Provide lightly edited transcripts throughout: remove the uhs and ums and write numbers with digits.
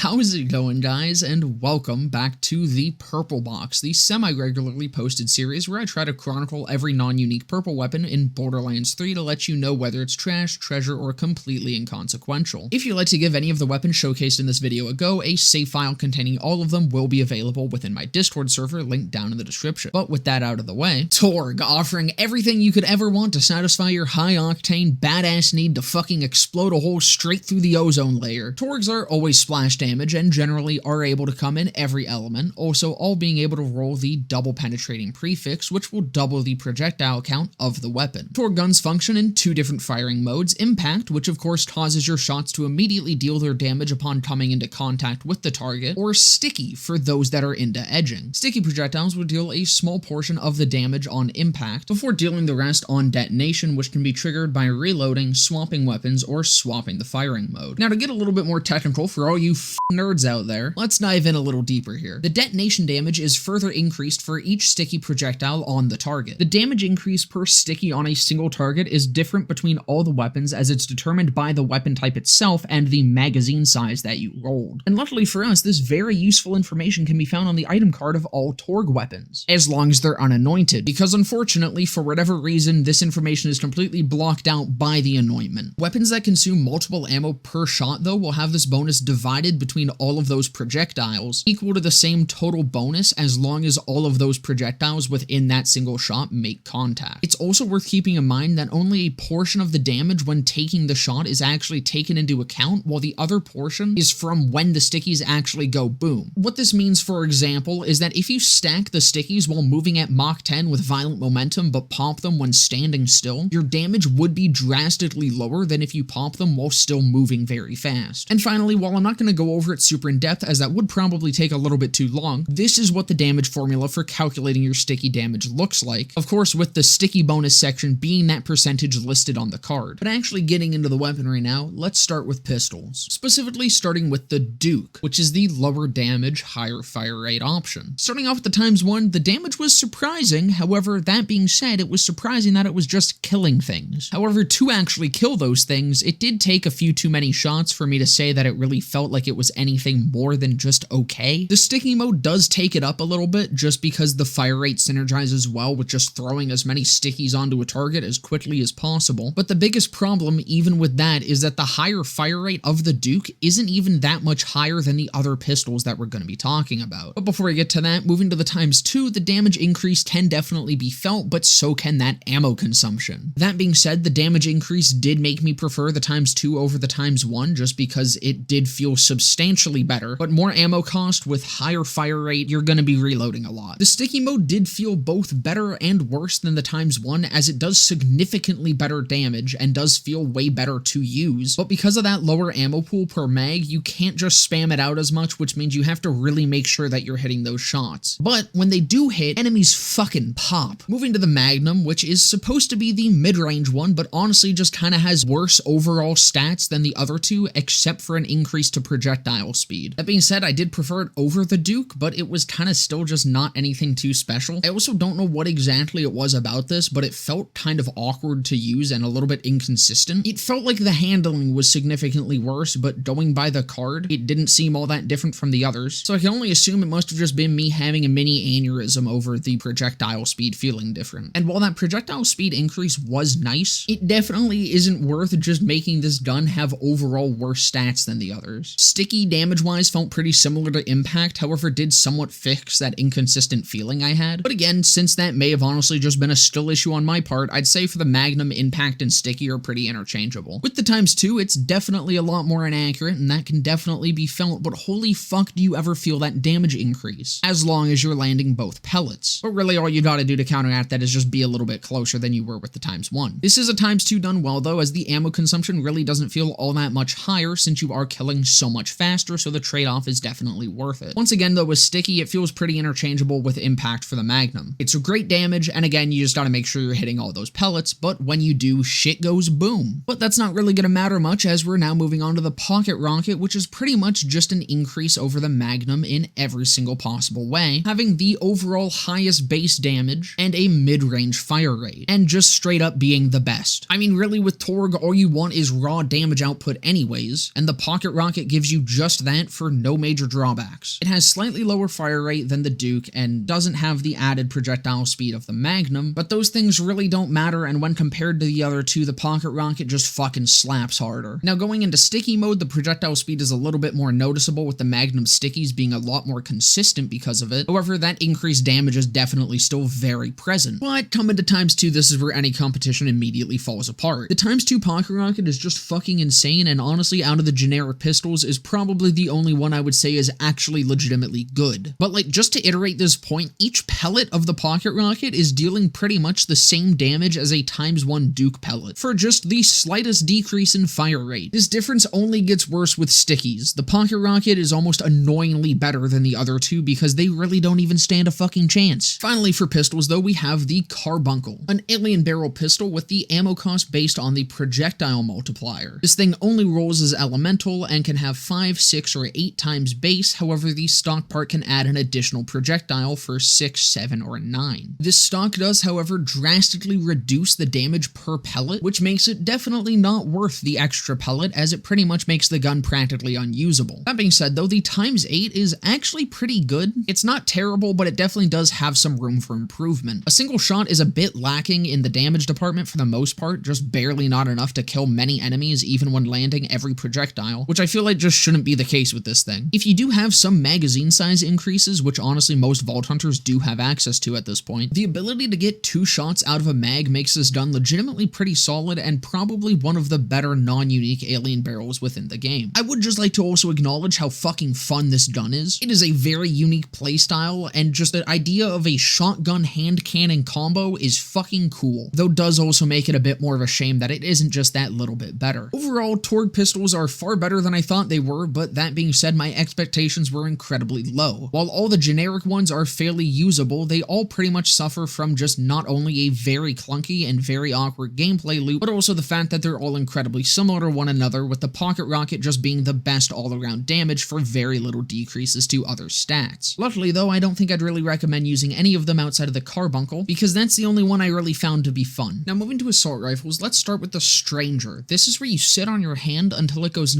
How's it going, guys, and welcome back to the Purple Box, the semi-regularly posted series where I try to chronicle every non-unique purple weapon in Borderlands 3 to let you know whether it's trash, treasure, or completely inconsequential. If you'd like to give any of the weapons showcased in this video a go, a save file containing all of them will be available within my Discord server, linked down in the description. But with that out of the way, Torgue, offering everything you could ever want to satisfy your high-octane, badass need to fucking explode a hole straight through the ozone layer. Torgues are always splash damage and generally are able to come in every element, also all being able to roll the double penetrating prefix, which will double the projectile count of the weapon. Torgue guns function in two different firing modes: impact, which of course causes your shots to immediately deal their damage upon coming into contact with the target, or sticky for those that are into edging. Sticky projectiles will deal a small portion of the damage on impact before dealing the rest on detonation, which can be triggered by reloading, swapping weapons, or swapping the firing mode. Now, to get a little bit more technical for all you nerds out there, let's dive in a little deeper here. The detonation damage is further increased for each sticky projectile on the target. The damage increase per sticky on a single target is different between all the weapons, as it's determined by the weapon type itself and the magazine size that you rolled. And luckily for us, this very useful information can be found on the item card of all Torgue weapons, as long as they're unanointed, because unfortunately, for whatever reason, this information is completely blocked out by the anointment. Weapons that consume multiple ammo per shot, though, will have this bonus divided between all of those projectiles, equal to the same total bonus as long as all of those projectiles within that single shot make contact. It's also worth keeping in mind that only a portion of the damage when taking the shot is actually taken into account, while the other portion is from when the stickies actually go boom. What this means, for example, is that if you stack the stickies while moving at Mach 10 with violent momentum but pop them when standing still, your damage would be drastically lower than if you pop them while still moving very fast. And finally, while I'm not going to go over it super in depth, as that would probably take a little bit too long, this is what the damage formula for calculating your sticky damage looks like, of course with the sticky bonus section being that percentage listed on the card. But actually getting into the weaponry now, let's start with pistols, specifically starting with the Duke, which is the lower damage, higher fire rate option. Starting off with the ×1, the damage was surprising. However, that being said, it was surprising that it was just killing things. However, to actually kill those things, it did take a few too many shots for me to say that it really felt like it was anything more than just okay. The sticky mode does take it up a little bit, just because the fire rate synergizes well with just throwing as many stickies onto a target as quickly as possible. But the biggest problem, even with that, is that the higher fire rate of the Duke isn't even that much higher than the other pistols that we're going to be talking about. But before we get to that, moving to the ×2, the damage increase can definitely be felt, but so can that ammo consumption. That being said, the damage increase did make me prefer the ×2 over the ×1, just because it did feel substantially better, but more ammo cost with higher fire rate, you're going to be reloading a lot. The sticky mode did feel both better and worse than the ×1, as it does significantly better damage and does feel way better to use, but because of that lower ammo pool per mag, you can't just spam it out as much, which means you have to really make sure that you're hitting those shots. But when they do hit, enemies fucking pop. Moving to the Magnum, which is supposed to be the mid-range one, but honestly just kind of has worse overall stats than the other two, except for an increase to projectile speed. That being said, I did prefer it over the Duke, but it was kind of still just not anything too special. I also don't know what exactly it was about this, but it felt kind of awkward to use and a little bit inconsistent. It felt like the handling was significantly worse, but going by the card, it didn't seem all that different from the others. So I can only assume it must have just been me having a mini aneurysm over the projectile speed feeling different. And while that projectile speed increase was nice, it definitely isn't worth just making this gun have overall worse stats than the others. Sticky damage-wise felt pretty similar to impact, however did somewhat fix that inconsistent feeling I had. But again, since that may have honestly just been a skill issue on my part, I'd say for the Magnum, impact and sticky are pretty interchangeable. With the ×2, it's definitely a lot more inaccurate, and that can definitely be felt, but holy fuck do you ever feel that damage increase, as long as you're landing both pellets. But really all you gotta do to counteract that is just be a little bit closer than you were with the ×1. This is a ×2 done well though, as the ammo consumption really doesn't feel all that much higher since you are killing so much faster, so the trade-off is definitely worth it. Once again though, with sticky, it feels pretty interchangeable with impact for the Magnum. It's a great damage, and again, you just gotta make sure you're hitting all those pellets, but when you do, shit goes boom. But that's not really gonna matter much, as we're now moving on to the Pocket Rocket, which is pretty much just an increase over the Magnum in every single possible way, having the overall highest base damage and a mid-range fire rate, and just straight up being the best. I mean, really with Torgue, all you want is raw damage output anyways, and the Pocket Rocket gives you just that for no major drawbacks. It has slightly lower fire rate than the Duke and doesn't have the added projectile speed of the Magnum, but those things really don't matter, and when compared to the other two, the pocket rocket just fucking slaps harder. Now, going into sticky mode, the projectile speed is a little bit more noticeable, with the Magnum stickies being a lot more consistent because of it. However, that increased damage is definitely still very present. But coming to ×2, this is where any competition immediately falls apart. The ×2 pocket rocket is just fucking insane, and honestly, out of the generic pistols, is probably the only one I would say is actually legitimately good. But like, just to iterate this point, each pellet of the pocket rocket is dealing pretty much the same damage as a ×1 Duke pellet, for just the slightest decrease in fire rate. This difference only gets worse with stickies. The pocket rocket is almost annoyingly better than the other two because they really don't even stand a fucking chance. Finally, for pistols though, we have the carbuncle, an alien barrel pistol with the ammo cost based on the projectile multiplier. This thing only rolls as elemental and can have 5, 6, or 8 times base, however the stock part can add an additional projectile for 6, 7, or 9. This stock does, however, drastically reduce the damage per pellet, which makes it definitely not worth the extra pellet, as it pretty much makes the gun practically unusable. That being said though, the ×8 is actually pretty good. It's not terrible, but it definitely does have some room for improvement. A single shot is a bit lacking in the damage department for the most part, just barely not enough to kill many enemies even when landing every projectile, which I feel like just shouldn't be the case with this thing. If you do have some magazine size increases, which honestly most Vault Hunters do have access to at this point, the ability to get 2 shots out of a mag makes this gun legitimately pretty solid and probably one of the better non-unique alien barrels within the game. I would just like to also acknowledge how fucking fun this gun is. It is a very unique playstyle, and just the idea of a shotgun hand cannon combo is fucking cool, though does also make it a bit more of a shame that it isn't just that little bit better. Overall, Torgue pistols are far better than I thought they were, but that being said, my expectations were incredibly low. While all the generic ones are fairly usable, they all pretty much suffer from just not only a very clunky and very awkward gameplay loop, but also the fact that they're all incredibly similar to one another, with the pocket rocket just being the best all-around damage for very little decreases to other stats. Luckily though, I don't think I'd really recommend using any of them outside of the carbuncle, because that's the only one I really found to be fun. Now moving to assault rifles, let's start with the Stranger. This is where you sit on your hand until it goes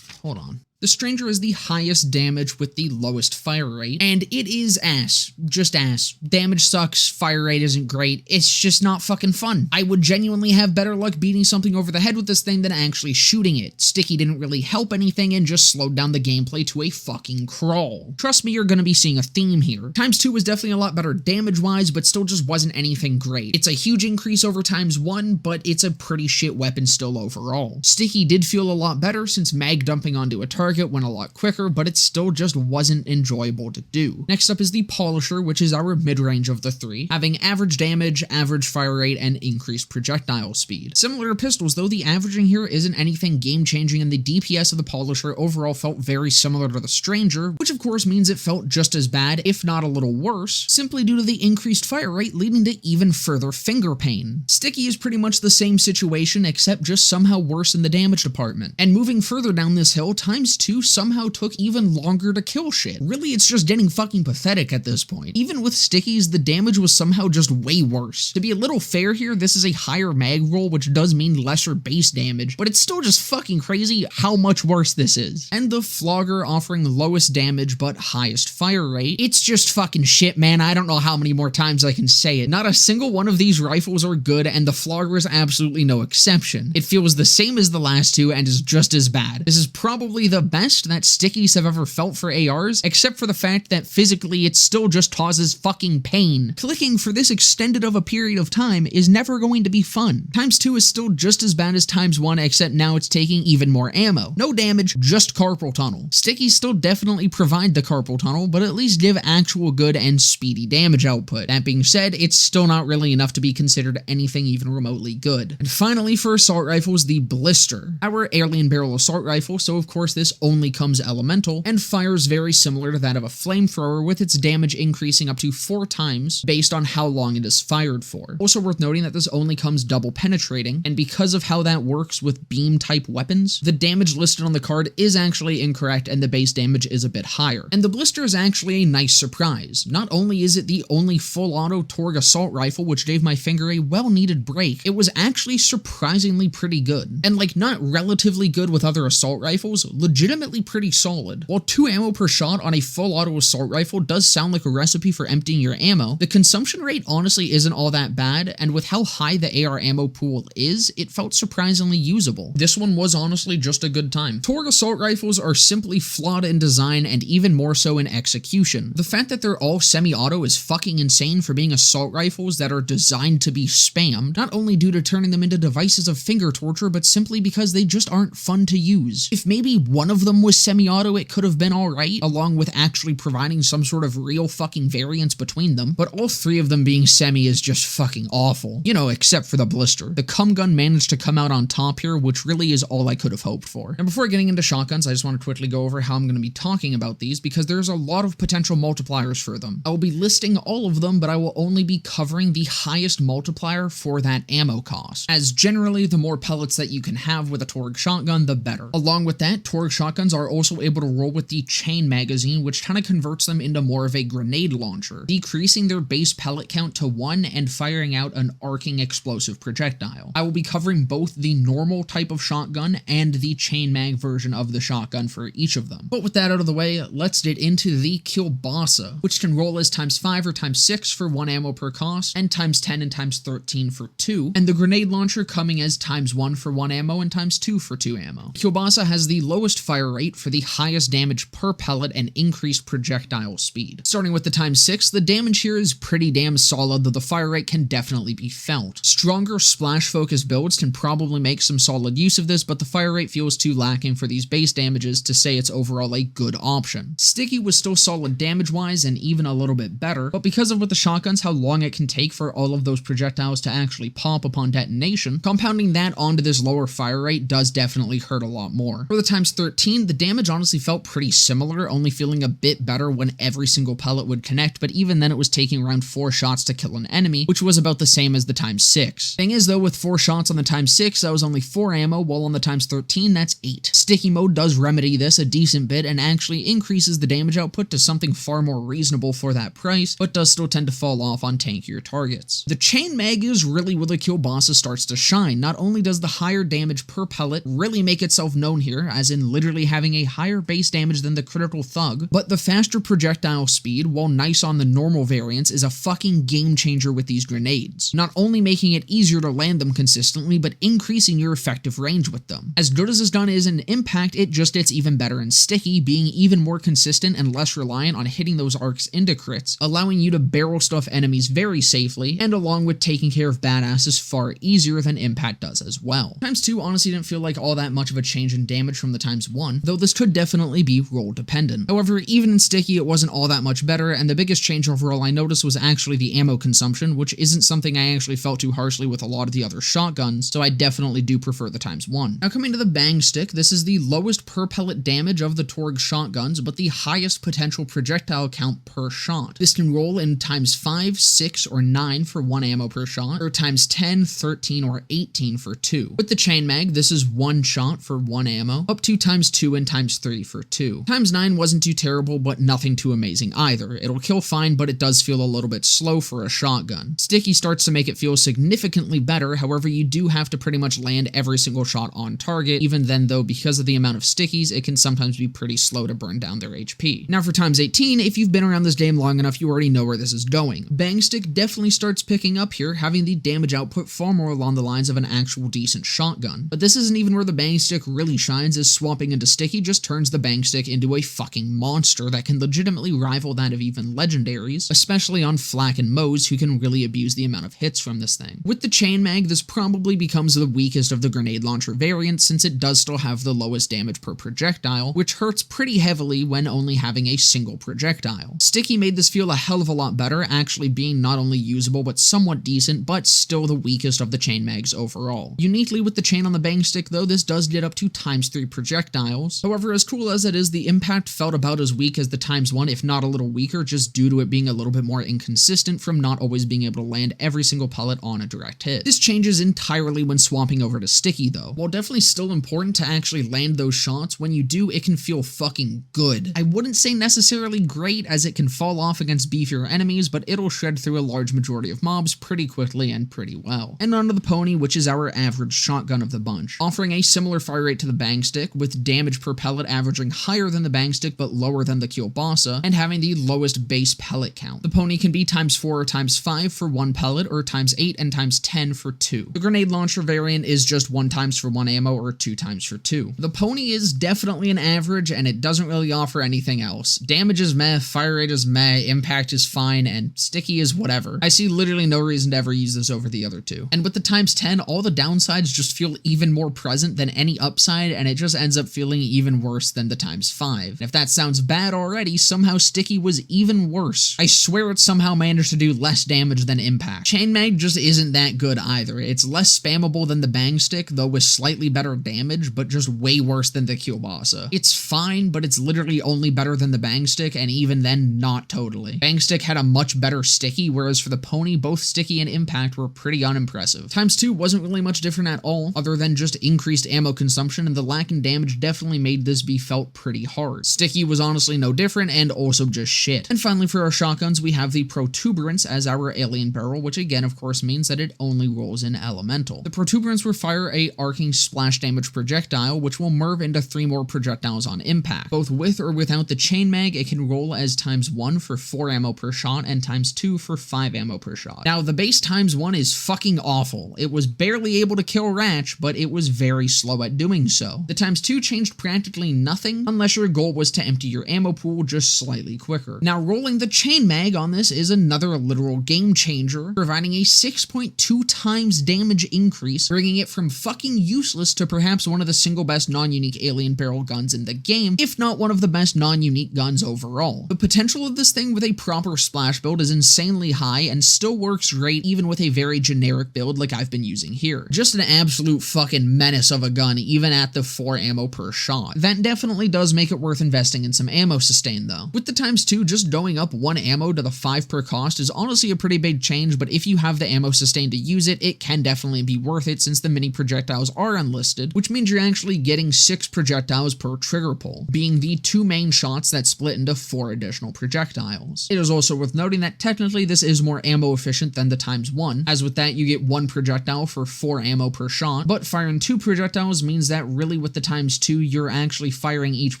hold on. The Stranger is the highest damage with the lowest fire rate, and it is ass. Just ass. Damage sucks, fire rate isn't great, it's just not fucking fun. I would genuinely have better luck beating something over the head with this thing than actually shooting it. Sticky didn't really help anything and just slowed down the gameplay to a fucking crawl. Trust me, you're gonna be seeing a theme here. ×2 was definitely a lot better damage-wise, but still just wasn't anything great. It's a huge increase over ×1, but it's a pretty shit weapon still overall. Sticky did feel a lot better since mag dumping onto a target went a lot quicker, but it still just wasn't enjoyable to do. Next up is the Polisher, which is our mid-range of the three, having average damage, average fire rate, and increased projectile speed. Similar to pistols though, the averaging here isn't anything game-changing, and the DPS of the Polisher overall felt very similar to the Stranger, which of course means it felt just as bad, if not a little worse, simply due to the increased fire rate leading to even further finger pain. Sticky is pretty much the same situation, except just somehow worse in the damage department. And moving further down this hill, ×2 somehow took even longer to kill shit. Really, it's just getting fucking pathetic at this point. Even with stickies, the damage was somehow just way worse. To be a little fair here, this is a higher mag roll, which does mean lesser base damage, but it's still just fucking crazy how much worse this is. And the Flogger, offering lowest damage but highest fire rate, it's just fucking shit, man. I don't know how many more times I can say it. Not a single one of these rifles are good, and the Flogger is absolutely no exception. It feels the same as the last two and is just as bad. This is probably the best that stickies have ever felt for ARs, except for the fact that physically it still just causes fucking pain. Clicking for this extended of a period of time is never going to be fun. ×2 is still just as bad as ×1, except now it's taking even more ammo. No damage, just carpal tunnel. Stickies still definitely provide the carpal tunnel, but at least give actual good and speedy damage output. That being said, it's still not really enough to be considered anything even remotely good. And finally, for assault rifles, the Blister. Our alien barrel assault rifle, so of course this only comes elemental, and fires very similar to that of a flamethrower, with its damage increasing up to 4 times based on how long it is fired for. Also worth noting that this only comes double penetrating, and because of how that works with beam type weapons, the damage listed on the card is actually incorrect and the base damage is a bit higher. And the Blister is actually a nice surprise. Not only is it the only full auto Torgue assault rifle, which gave my finger a well-needed break, it was actually surprisingly pretty good. And like, not relatively good with other assault rifles, legitimately legitimately pretty solid. While 2 ammo per shot on a full auto assault rifle does sound like a recipe for emptying your ammo, the consumption rate honestly isn't all that bad, and with how high the AR ammo pool is, it felt surprisingly usable. This one was honestly just a good time. Torgue assault rifles are simply flawed in design and even more so in execution. The fact that they're all semi-auto is fucking insane for being assault rifles that are designed to be spammed, not only due to turning them into devices of finger torture, but simply because they just aren't fun to use. If maybe one of them was semi-auto, it could have been alright, along with actually providing some sort of real fucking variance between them, but all 3 of them being semi is just fucking awful. You know, except for the blister. The cum gun managed to come out on top here, which really is all I could have hoped for. And before getting into shotguns, I just want to quickly go over how I'm going to be talking about these, because there's a lot of potential multipliers for them. I will be listing all of them, but I will only be covering the highest multiplier for that ammo cost, as generally the more pellets that you can have with a Torgue shotgun, the better. Along with that, Torgue shotguns are also able to roll with the chain magazine, which kind of converts them into more of a grenade launcher, decreasing their base pellet count to 1 and firing out an arcing explosive projectile. I will be covering both the normal type of shotgun and the chain mag version of the shotgun for each of them. But with that out of the way, let's get into the kielbasa, which can roll as ×5 or ×6 for 1 ammo per cost, and ×10 and ×13 for 2, and the grenade launcher coming as ×1 for 1 ammo and ×2 for 2 ammo. Kielbasa has the lowest fire rate for the highest damage per pellet and increased projectile speed. Starting with the ×6, the damage here is pretty damn solid, though the fire rate can definitely be felt. Stronger splash focus builds can probably make some solid use of this, but the fire rate feels too lacking for these base damages to say it's overall a good option. Sticky was still solid damage wise and even a little bit better, but because of with the shotguns how long it can take for all of those projectiles to actually pop upon detonation, compounding that onto this lower fire rate does definitely hurt a lot more. For the ×13, the damage honestly felt pretty similar, only feeling a bit better when every single pellet would connect, but even then it was taking around 4 shots to kill an enemy, which was about the same as the ×6. Thing is though, with 4 shots on the ×6, that was only 4 ammo, while on the ×13, that's 8. Sticky mode does remedy this a decent bit and actually increases the damage output to something far more reasonable for that price, but does still tend to fall off on tankier targets. The chain mag is really where the kielbasa starts to shine. Not only does the higher damage per pellet really make itself known here, as in literally having a higher base damage than the critical thug, but the faster projectile speed, while nice on the normal variants, is a fucking game changer with these grenades. Not only making it easier to land them consistently, but increasing your effective range with them. As good as this gun is in impact, it just gets even better in sticky, being even more consistent and less reliant on hitting those arcs into crits, allowing you to barrel stuff enemies very safely, and along with taking care of badasses far easier than impact does as well. ×2 honestly didn't feel like all that much of a change in damage from the ×1, though this could definitely be role dependent. However, even in sticky it wasn't all that much better, and the biggest change overall I noticed was actually the ammo consumption, which isn't something I actually felt too harshly with a lot of the other shotguns, so I definitely do prefer the ×1. Now coming to the bang stick, this is the lowest per pellet damage of the Torgue shotguns, but the highest potential projectile count per shot. This can roll in ×5, 6, or 9 for 1 ammo per shot, or ×10, 13, or 18 for 2. With the chain mag, this is 1 shot for 1 ammo, up to ×2 and ×3 for 2. ×9 wasn't too terrible, but nothing too amazing either. It'll kill fine, but it does feel a little bit slow for a shotgun. Sticky starts to make it feel significantly better, however you do have to pretty much land every single shot on target, even then though because of the amount of stickies, it can sometimes be pretty slow to burn down their HP. Now for ×18, if you've been around this game long enough, you already know where this is going. Bang stick definitely starts picking up here, having the damage output far more along the lines of an actual decent shotgun. But this isn't even where the bang stick really shines, as swapping into sticky just turns the bang stick into a fucking monster that can legitimately rival that of even legendaries, especially on Flak and Moes, who can really abuse the amount of hits from this thing. With the chain mag, this probably becomes the weakest of the grenade launcher variants, since it does still have the lowest damage per projectile, which hurts pretty heavily when only having a single projectile. Sticky made this feel a hell of a lot better, actually being not only usable but somewhat decent, but still the weakest of the chain mags overall. Uniquely with the chain on the bang stick though, this does get up to ×3 projectiles. However, as cool as it is, the impact felt about as weak as the ×1, if not a little weaker, just due to it being a little bit more inconsistent from not always being able to land every single pellet on a direct hit. This changes entirely when swapping over to sticky though. While definitely still important to actually land those shots, when you do, it can feel fucking good. I wouldn't say necessarily great, as it can fall off against beefier enemies, but it'll shred through a large majority of mobs pretty quickly and pretty well. And onto the pony, which is our average shotgun of the bunch. Offering a similar fire rate to the bang stick, with damage damage per pellet averaging higher than the bang stick but lower than the kielbasa, and having the lowest base pellet count. The pony can be ×4 or ×5 for 1 pellet, or ×8 and ×10 for 2. The grenade launcher variant is just 1 times for 1 ammo or 2 times for 2. The pony is definitely an average, and it doesn't really offer anything else. Damage is meh, fire rate is meh, impact is fine, and sticky is whatever. I see literally no reason to ever use this over the other two. And with the ×10, all the downsides just feel even more present than any upside, and it just ends up feeling even worse than the ×5. And if that sounds bad already, somehow sticky was even worse. I swear it somehow managed to do less damage than impact. Chain mag just isn't that good either. It's less spammable than the bang stick, though with slightly better damage, but just way worse than the kielbasa. It's fine, but it's literally only better than the bang stick, and even then, not totally. Bang stick had a much better sticky, whereas for the pony, both sticky and impact were pretty unimpressive. ×2 wasn't really much different at all, other than just increased ammo consumption, and the lack in damage definitely made this be felt pretty hard. Sticky was honestly no different, and also just shit. And finally, for our shotguns, we have the protuberance as our alien barrel, which again, of course, means that it only rolls in elemental. The protuberance will fire a arcing splash damage projectile, which will merve into 3 more projectiles on impact. Both with or without the chain mag, it can roll as ×1 for 4 ammo per shot and ×2 for 5 ammo per shot. Now, the base ×1 is fucking awful. It was barely able to kill Ratch, but it was very slow at doing so. The ×2 changed practically nothing, unless your goal was to empty your ammo pool just slightly quicker. Now, rolling the chain mag on this is another literal game changer, providing a 6.2 times damage increase, bringing it from fucking useless to perhaps one of the single best non-unique alien barrel guns in the game, if not one of the best non-unique guns overall. The potential of this thing with a proper splash build is insanely high and still works great even with a very generic build like I've been using here. Just an absolute fucking menace of a gun even at the 4 ammo per shot. That definitely does make it worth investing in some ammo sustain though. With the ×2, just going up 1 ammo to the 5 per cost is honestly a pretty big change, but if you have the ammo sustain to use it, it can definitely be worth it since the mini projectiles are unlisted, which means you're actually getting 6 projectiles per trigger pull, being the 2 main shots that split into 4 additional projectiles. It is also worth noting that technically this is more ammo efficient than the ×1, as with that you get 1 projectile for 4 ammo per shot, but firing 2 projectiles means that really with the ×2 you're actually firing each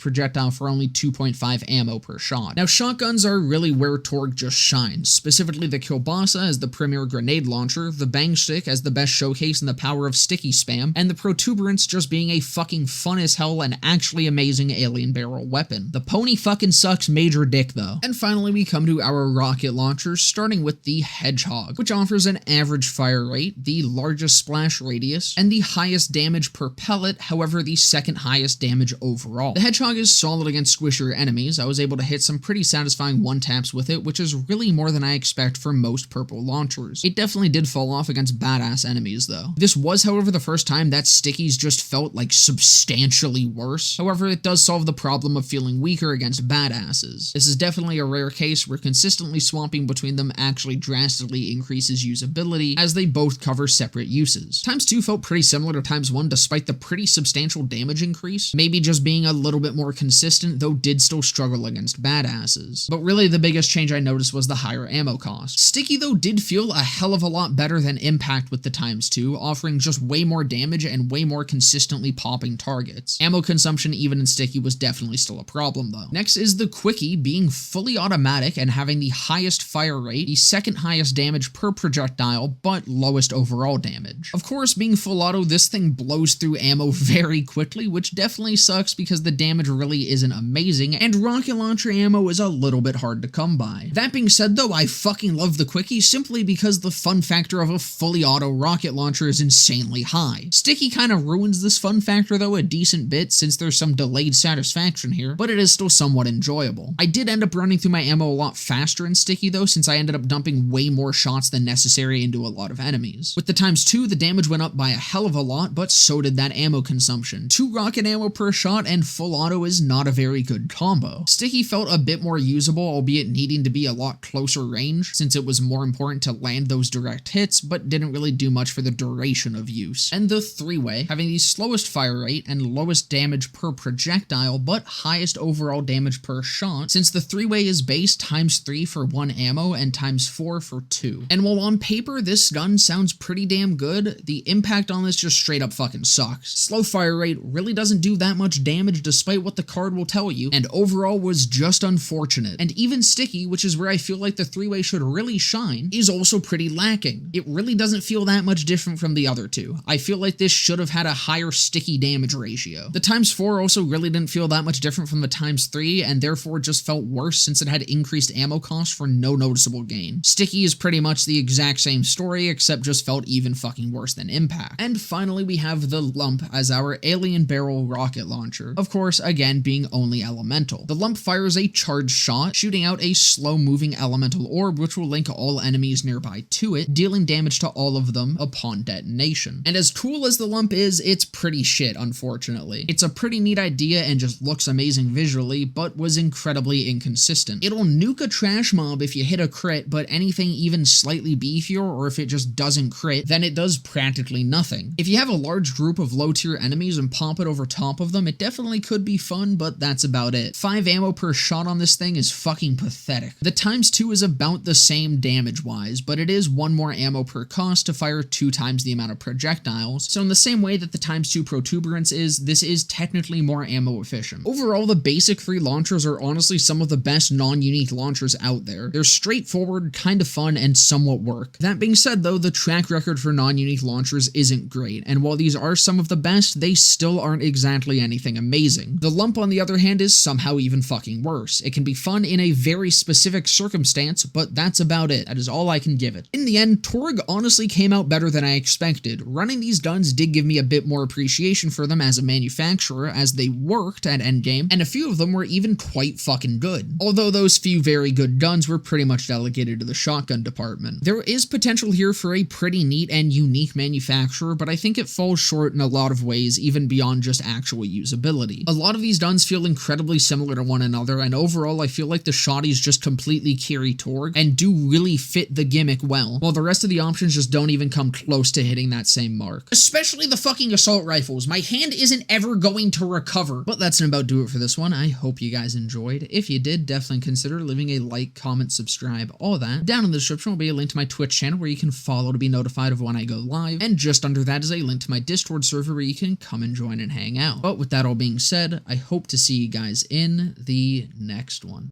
projectile for only 2.5 ammo per shot. Now shotguns are really where Torgue just shines, specifically the kielbasa as the premier grenade launcher, the bang stick as the best showcase in the power of sticky spam, and the protuberance just being a fucking fun as hell and actually amazing alien barrel weapon. The pony fucking sucks major dick though. And finally we come to our rocket launchers, starting with the hedgehog, which offers an average fire rate, the largest splash radius, and the highest damage per pellet, however the second highest damage overall. The hedgehog is solid against squishier enemies. I was able to hit some pretty satisfying one-taps with it, which is really more than I expect for most purple launchers. It definitely did fall off against badass enemies though. This was, however, the first time that stickies just felt like substantially worse. However, it does solve the problem of feeling weaker against badasses. This is definitely a rare case where consistently swapping between them actually drastically increases usability, as they both cover separate uses. ×2 felt pretty similar to ×1 despite the pretty substantial damage increase, maybe just being a little bit more consistent, though did still struggle against badasses. But really the biggest change I noticed was the higher ammo cost. Sticky though did feel a hell of a lot better than impact with the ×2, offering just way more damage and way more consistently popping targets. Ammo consumption even in sticky was definitely still a problem though. Next is the quickie, being fully automatic and having the highest fire rate, the second highest damage per projectile, but lowest overall damage. Of course, being full auto, this thing blows through ammo very quickly, which definitely sucks because the damage really isn't amazing, and rocket launcher ammo is a little bit hard to come by. That being said though, I fucking love the quickie simply because the fun factor of a fully auto rocket launcher is insanely high. Sticky kind of ruins this fun factor though a decent bit since there's some delayed satisfaction here, but it is still somewhat enjoyable. I did end up running through my ammo a lot faster in sticky though, since I ended up dumping way more shots than necessary into a lot of enemies. With the ×2, the damage went up by a hell of a lot, but so did that ammo consumption. 2 rocket ammo per shot and full auto is not a very good combo. Sticky felt a bit more usable, albeit needing to be a lot closer range, since it was more important to land those direct hits, but didn't really do much for the duration of use. And the 3-way, having the slowest fire rate and lowest damage per projectile, but highest overall damage per shot, since the 3-way is base ×3 for 1 ammo and ×4 for 2. And while on paper this gun sounds pretty damn good, the impact on this just straight up fucking sucks. Slow fire rate really doesn't do do that much damage despite what the card will tell you, and overall was just unfortunate. And even Sticky, which is where I feel like the 3-way should really shine, is also pretty lacking. It really doesn't feel that much different from the other two. I feel like this should have had a higher Sticky damage ratio. The ×4 also really didn't feel that much different from the ×3, and therefore just felt worse since it had increased ammo cost for no noticeable gain. Sticky is pretty much the exact same story, except just felt even fucking worse than Impact. And finally we have the Lump as our alien barrel rocket launcher. Of course, again being only elemental. The Lump fires a charged shot, shooting out a slow-moving elemental orb which will link all enemies nearby to it, dealing damage to all of them upon detonation. And as cool as the Lump is, it's pretty shit, unfortunately. It's a pretty neat idea and just looks amazing visually, but was incredibly inconsistent. It'll nuke a trash mob if you hit a crit, but anything even slightly beefier, or if it just doesn't crit, then it does practically nothing. If you have a large group of low-tier enemies and pop it over top of them, it definitely could be fun, but that's about it. 5 ammo per shot on this thing is fucking pathetic. The ×2 is about the same damage-wise, but it is 1 more ammo per cost to fire 2 times the amount of projectiles, so in the same way that the ×2 protuberance is, this is technically more ammo efficient. Overall, the basic 3 launchers are honestly some of the best non-unique launchers out there. They're straightforward, kind of fun, and somewhat work. That being said though, the track record for non-unique launchers isn't great, and while these are some of the best, they still aren't exactly anything amazing. The Lump on the other hand is somehow even fucking worse. It can be fun in a very specific circumstance, but that's about it. That is all I can give it. In the end, Torgue honestly came out better than I expected. Running these guns did give me a bit more appreciation for them as a manufacturer, as they worked at endgame, and a few of them were even quite fucking good. Although those few very good guns were pretty much delegated to the shotgun department. There is potential here for a pretty neat and unique manufacturer, but I think it falls short in a lot of ways, even beyond just actual usability. A lot of these guns feel incredibly similar to one another, and overall I feel like the shotties just completely carry Torgue and do really fit the gimmick well, while the rest of the options just don't even come close to hitting that same mark. Especially the fucking assault rifles. My hand isn't ever going to recover. But that's about do it for this one. I hope you guys enjoyed. If you did, definitely consider leaving a like, comment, subscribe, all that. Down in the description will be a link to my Twitch channel where you can follow to be notified of when I go live, and just under that is a link to my Discord server where you can come and join and hang out. But with that all being said, I hope to see you guys in the next one.